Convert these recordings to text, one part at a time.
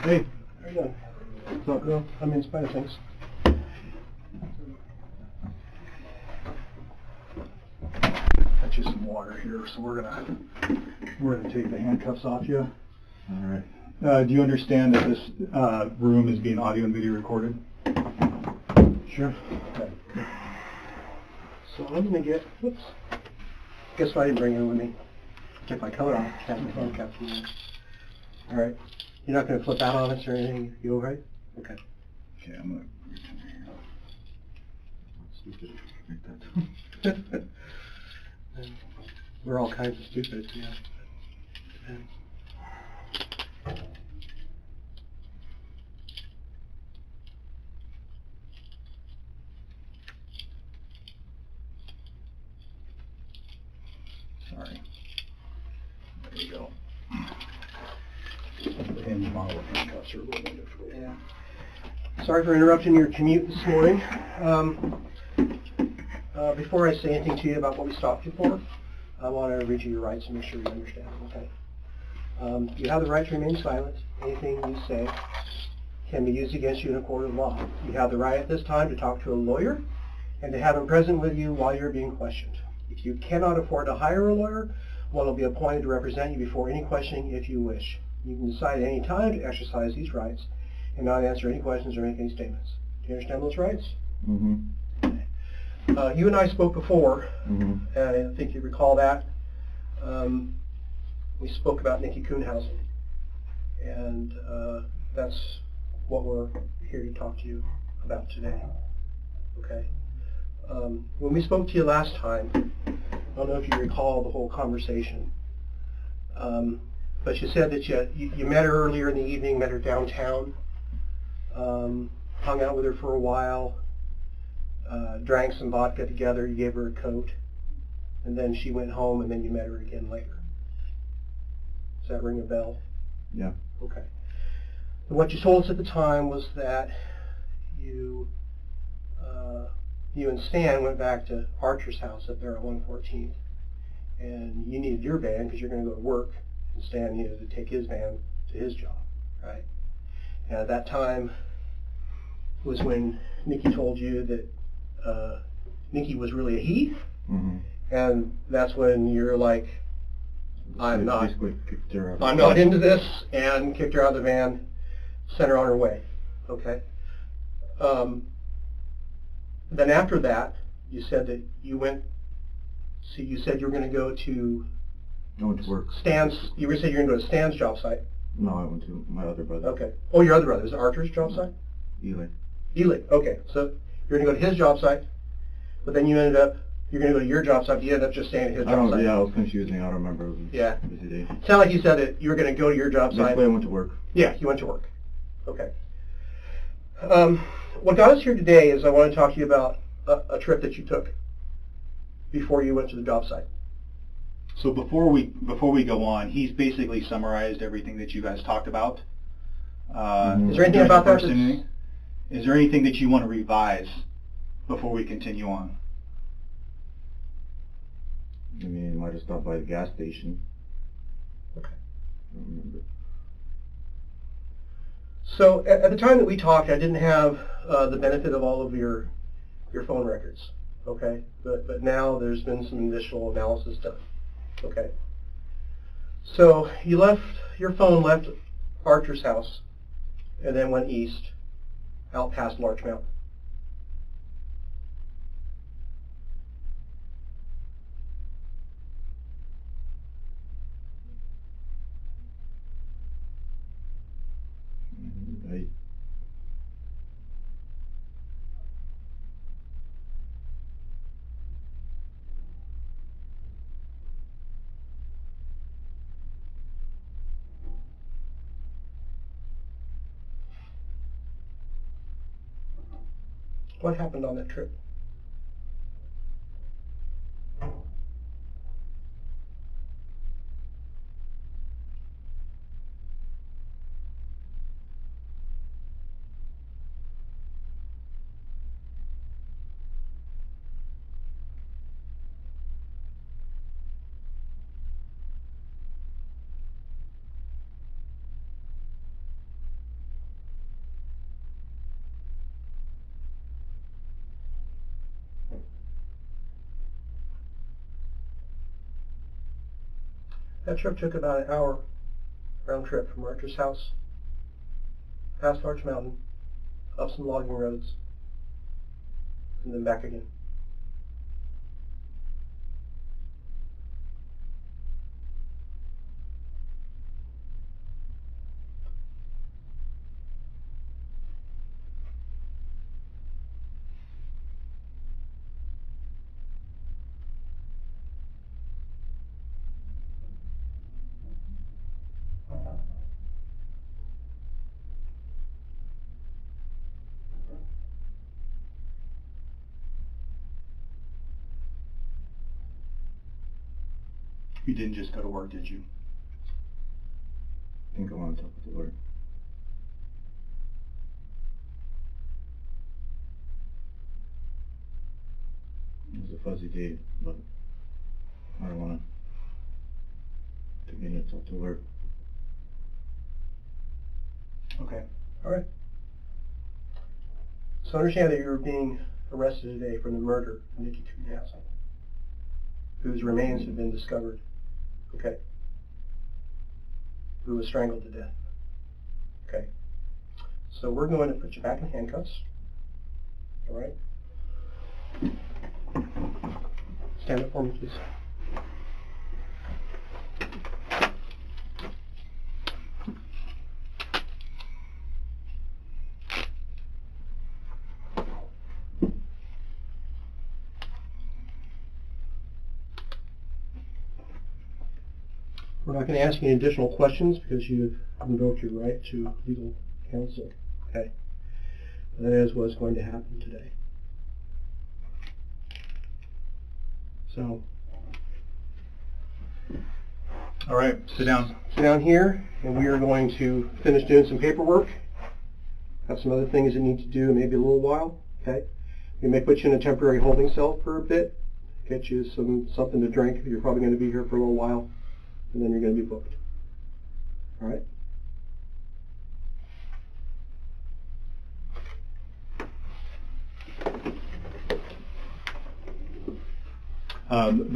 Hey. How you doing? What's up? Well, I'm in spite of things. Got you some water here, so we're gonna take the handcuffs off you. All right. Do you understand that this room is being audio and video recorded? Sure. Okay. So I'm gonna get, whoops. Guess what I didn't bring it with me? Check my color off, have my phone caps in there. All right. You're not gonna flip out on us or anything? You all right? Okay. Okay, I'm gonna. Stupid. Like that. We're all kinds of stupid, yeah. Sorry. There you go. The hinge model handcuffs are a little bit difficult. Yeah. Sorry for interrupting your commute this morning. Before I say anything to you about what we stopped you for, I want to read you your rights and make sure you understand them, okay? You have the right to remain silent. Anything you say can be used against you in a court of law. You have the right at this time to talk to a lawyer and to have him present with you while you're being questioned. If you cannot afford to hire a lawyer, one will be appointed to represent you before any questioning if you wish. You can decide at any time to exercise these rights and not answer any questions or make any statements. Do you understand those rights? Mm-hmm. You and I spoke before, Mm-hmm. and I think you recall that. We spoke about Nikki Kuhnhausen, and that's what we're here to talk to you about today. Okay. When we spoke to you last time, I don't know if you recall the whole conversation, but you said that you met her earlier in the evening, met her downtown, hung out with her for a while, drank some vodka together, you gave her a coat, and then she went home, and then you met her again later. Does that ring a bell? Yeah. Okay. And what you told us at the time was that you and Stan went back to Archer's house up there on 114th, and you needed your van because you're going to go to work, and Stan needed to take his van to his job, right? And at that time was when Nikki told you that Nikki was really a he, Mm-hmm. and that's when you're like, I'm not into this, and kicked her out of the van, sent her on her way, okay? Then after that, you said that you went, so you said you were going to go to I went to work. Stan's, you said you were going to go to Stan's job site. No, I went to my other brother. Okay. Oh, your other brother, is it Archer's job site? Eli. Ely, okay. So you're going to go to his job site, but then you're going to go to your job site, but you ended up just staying at his job site. Yeah, I was confusing. I don't remember. It was Yeah. a busy day. It sounded like you said that you were going to go to your job site. Basically, I went to work. Yeah, you went to work. Okay. What got us here today is I want to talk to you about a trip that you took before you went to the job site. So before we go on, he's basically summarized everything that you guys talked about. Is there anything about that Is there anything that you want to revise before we continue on? I mean, I might have stopped by the gas station. Okay. I don't remember. So at the time that we talked, I didn't have the benefit of all of your phone records, okay? But now there's been some additional analysis done, okay? So your phone left Archer's house and then went east out past Larch Mountain. What happened on that trip? That trip took about an hour round trip from Archer's house, past Larch Mountain, up some logging roads, and then back again. You didn't just go to work, did you? I think I want to talk with the lawyer. It was a fuzzy day, but I don't want to take any talk to the lawyer. Okay. All right. So understand that you're being arrested today for the murder of Nikki Kubiaski, whose remains have been discovered. Okay. Who was strangled to death. Okay. So we're going to put you back in handcuffs. All right. Stand up for me, please. We're not going to ask any additional questions because you've invoked your right to legal counsel. Okay. That is what's going to happen today. So, All right, sit down. sit down here, and we are going to finish doing some paperwork. Have some other things that need to do, maybe a little while. Okay. We may put you in a temporary holding cell for a bit, get you something to drink. You're probably going to be here for a little while, and then you're going to be booked. All right. I'm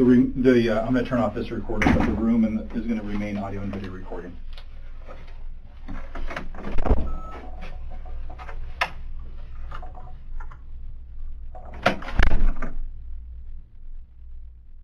going to turn off this recorder, but the room is going to remain audio and video recording.